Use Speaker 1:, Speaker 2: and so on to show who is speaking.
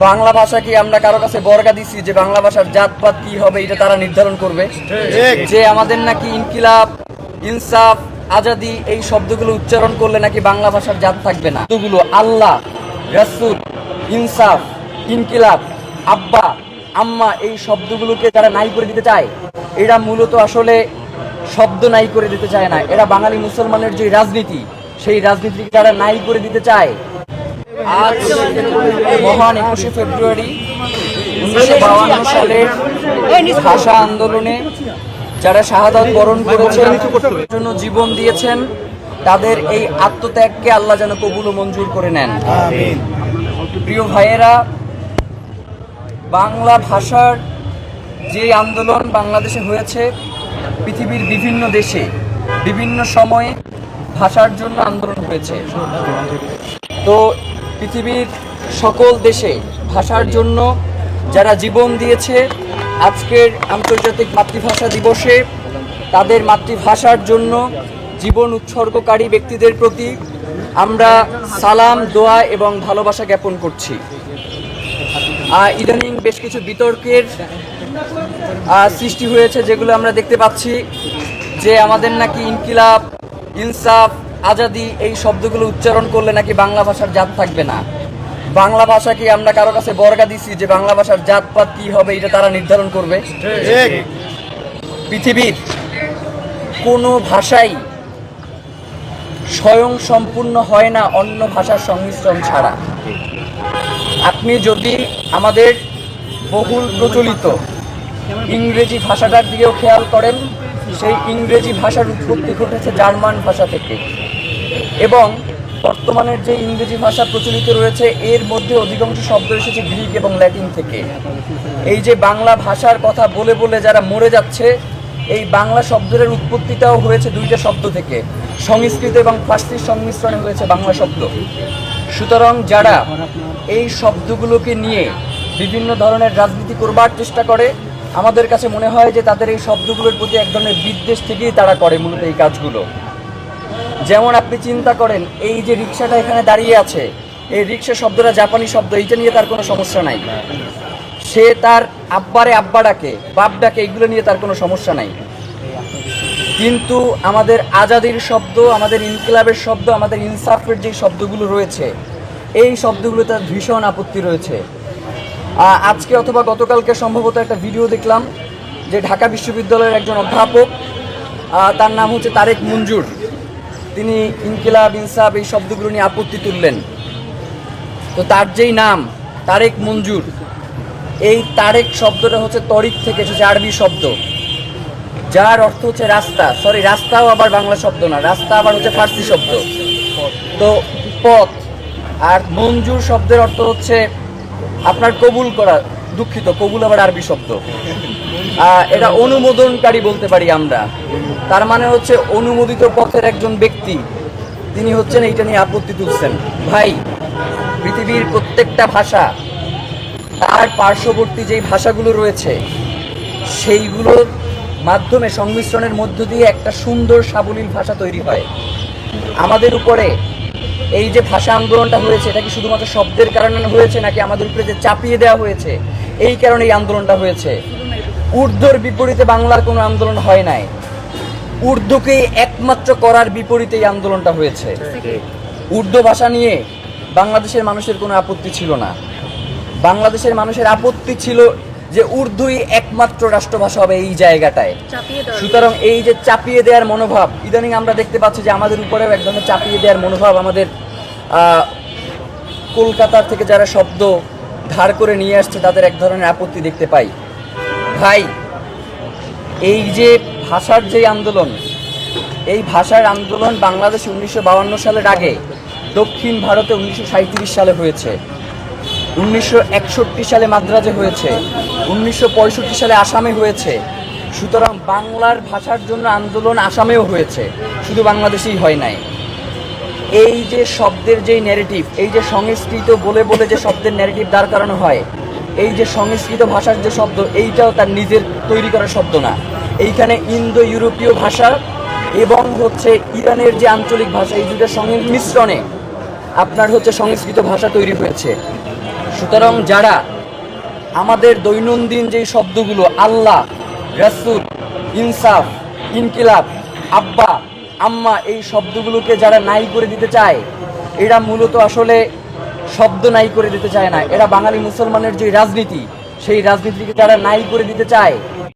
Speaker 1: বাংলা ভাষা কি আমরা কারো কাছে বর্গা দিছি যে বাংলা ভাষার জাতপাত কি হবে এটা তারা নির্ধারণ করবে? যে আমাদের নাকি ইনকিলাব, ইনসাফ, আজাদি এই শব্দগুলো উচ্চারণ করলে নাকি বাংলা ভাষার জাত থাকবে না। শব্দগুলো আল্লাহ, রাসূল, ইনসাফ, ইনকিলাব, আব্বা, আম্মা এই শব্দগুলোকে যারা নাই করে দিতে চায়, এরা মূলত আসলে শব্দ নাই করে দিতে চায় না, এরা বাঙালি মুসলমানের যে রাজনীতি সেই রাজনীতিকে তারা নাই করে দিতে চায়। আজ মহান 21শে ফেব্রুয়ারি 1952 সালের ভাষা আন্দোলনে যারা শাহাদাত বরণ করেছেন, জন্য জীবন দিয়েছেন, তাদের এই আত্মত্যাগকে আল্লাহ যেন কবুল ও মঞ্জুর করে নেন। প্রিয় ভাইয়েরা, বাংলা ভাষার যে আন্দোলন বাংলাদেশে হয়েছে, পৃথিবীর বিভিন্ন দেশে বিভিন্ন সময়ে ভাষার জন্য আন্দোলন হয়েছে। তো পৃথিবীর সকল দেশে ভাষার জন্য যারা জীবন দিয়েছে, আজকের আন্তর্জাতিক মাতৃভাষা দিবসে তাদের মাতৃভাষার জন্য জীবন উৎসর্গকারী ব্যক্তিদের প্রতি আমরা সালাম, দোয়া এবং ভালোবাসা জ্ঞাপন করছি। ইদানিং বেশ কিছু বিতর্কের সৃষ্টি হয়েছে, যেগুলো আমরা দেখতে পাচ্ছি যে আমাদের নাকি ইনকিলাব, ইনসাফ, আজাদি এই শব্দগুলো উচ্চারণ করলে নাকি বাংলা ভাষার জাত থাকবে না। বাংলা ভাষা কি আমরা কারো কাছে বর্গা দিছি যে বাংলা ভাষার জাতপাত কি হবে এটা তারা নির্ধারণ করবে? পৃথিবীর কোনো ভাষাই স্বয়ং সম্পূর্ণ হয় না অন্য ভাষার সংমিশ্রণ ছাড়া। আপনি যদি আমাদের বহুল প্রচলিত ইংরেজি ভাষাটার দিকেও খেয়াল করেন, সেই ইংরেজি ভাষার উৎপত্তি ঘটেছে জার্মান ভাষা থেকে, এবং বর্তমানের যে ইংরেজি ভাষা প্রচলিত রয়েছে এর মধ্যে অধিকাংশ শব্দ এসেছে গ্রিক এবং ল্যাটিন থেকে। এই যে বাংলা ভাষার কথা বলে বলে যারা মরে যাচ্ছে, এই বাংলা শব্দের উৎপত্তিটাও হয়েছে দুইটা শব্দ থেকে, সংস্কৃত এবং ফার্সির সংমিশ্রণে হয়েছে বাংলা শব্দ। সুতরাং যারা এই শব্দগুলোকে নিয়ে বিভিন্ন ধরনের রাজনীতি করবার চেষ্টা করে, আমাদের কাছে মনে হয় যে তাদের এই শব্দগুলোর প্রতি এক ধরনের বিদ্বেষ থেকেই তারা করে মূলত এই কাজগুলো। যেমন আপনি চিন্তা করেন, এই যে রিক্সাটা এখানে দাঁড়িয়ে আছে, এই রিক্সা শব্দটা জাপানি শব্দ, এইটা নিয়ে তার কোনো সমস্যা নাই। সে তার আব্বারে আব্বা ডাকে, বাপ ডাকে, এইগুলো নিয়ে তার কোনো সমস্যা নাই। কিন্তু আমাদের আজাদির শব্দ, আমাদের ইনকিলাবের শব্দ, আমাদের ইনসাফের যে শব্দগুলো রয়েছে, এই শব্দগুলো তার ভীষণ আপত্তি রয়েছে। আজকে অথবা গতকালকে সম্ভবত একটা ভিডিও দেখলাম যে ঢাকা বিশ্ববিদ্যালয়ের একজন অধ্যাপক, তার নাম হচ্ছে তারেক মঞ্জুর, তিনি ইনকিলাব, ইনসাফ এই শব্দগুলো নিয়ে আপত্তি তুললেন। তো তার যেই নাম তারেক মঞ্জুর, এই তারেক শব্দটা হচ্ছে তরিক থেকে এসেছে, আরবি শব্দ, যার অর্থ হচ্ছে রাস্তা। সরি, রাস্তাও আবার বাংলা শব্দ না, রাস্তা আবার হচ্ছে ফার্সি শব্দ, তো পথ। আর মঞ্জুর শব্দের অর্থ হচ্ছে আপনার কবুল করা, দুঃখিত, কবুল আবার আরবি শব্দ, এটা অনুমোদনকারী বলতে পারি আমরা। তার মানে হচ্ছে অনুমোদিত পথের একজন ব্যক্তি, তিনি হচ্ছেন এইটা নিয়ে আপত্তি তুলছেন। ভাই, পৃথিবীর প্রত্যেকটা ভাষা তার পার্শ্ববর্তী যেই ভাষাগুলো রয়েছে সেইগুলোর মাধ্যমে সংমিশ্রণের মধ্য দিয়ে একটা সুন্দর সাবলীল ভাষা তৈরি হয়। আমাদের উপরে এই যে ভাষা আন্দোলনটা হয়েছে, এটা কি শুধুমাত্র শব্দের কারণে হয়েছে, নাকি আমাদের উপরে যে চাপিয়ে দেওয়া হয়েছে এই কারণে এই আন্দোলনটা হয়েছে? উর্দুর বিপরীতে বাংলার কোনো আন্দোলন হয় নাই, উর্দুকে একমাত্র করার বিপরীতে এই আন্দোলনটা হয়েছে। উর্দু ভাষা নিয়ে বাংলাদেশের মানুষের কোনো আপত্তি ছিল না, বাংলাদেশের মানুষের আপত্তি ছিল যে উর্দুই একমাত্র রাষ্ট্রভাষা হবে এই জায়গাটায়। সুতরাং এই যে চাপিয়ে দেওয়ার মনোভাব, ইদানিং আমরা দেখতে পাচ্ছি যে আমাদের উপরেও এক ধরনের চাপিয়ে দেওয়ার মনোভাব আমাদের কলকাতার থেকে যারা শব্দ ধার করে নিয়ে আসছে তাদের এক ধরনের আপত্তি দেখতে পাই। ভাই, এই যে ভাষার যে আন্দোলন, এই ভাষার আন্দোলন বাংলাদেশে 1952 সালের আগে দক্ষিণ ভারতে 1937 সালে হয়েছে, 1961 সালে মাদ্রাজে হয়েছে, 1965 সালে আসামে হয়েছে। সুতরাং বাংলার ভাষার জন্য আন্দোলন আসামেও হয়েছে, শুধু বাংলাদেশেই হয় নাই। এই যে শব্দের যেই ন্যারেটিভ, এই যে সংস্কৃত বলে বলে যে শব্দের ন্যারেটিভ দাঁড় করানো হয়, এই যে সংস্কৃত ভাষার যে শব্দ, এইটাও তার নিজের তৈরি করা শব্দ না। এইখানে ইন্দো ইউরোপীয় ভাষা এবং হচ্ছে ইরানের যে আঞ্চলিক ভাষা, এই দুটোর সংমিশ্রণে আপনার হচ্ছে সংস্কৃত ভাষা তৈরি হয়েছে। সুতরাং যারা আমাদের দৈনন্দিন যেই শব্দগুলো আল্লাহ, রাসূল, ইনসাফ, ইনকিলাব, আব্বা, আম্মা এই শব্দগুলোকে যারা নাই করে দিতে চায়, এরা মূলত আসলে শব্দ নাই করে দিতে চায় না, এরা বাঙালি মুসলমানের যে রাজনীতি সেই রাজনীতিকে যারা নাই করে দিতে চায়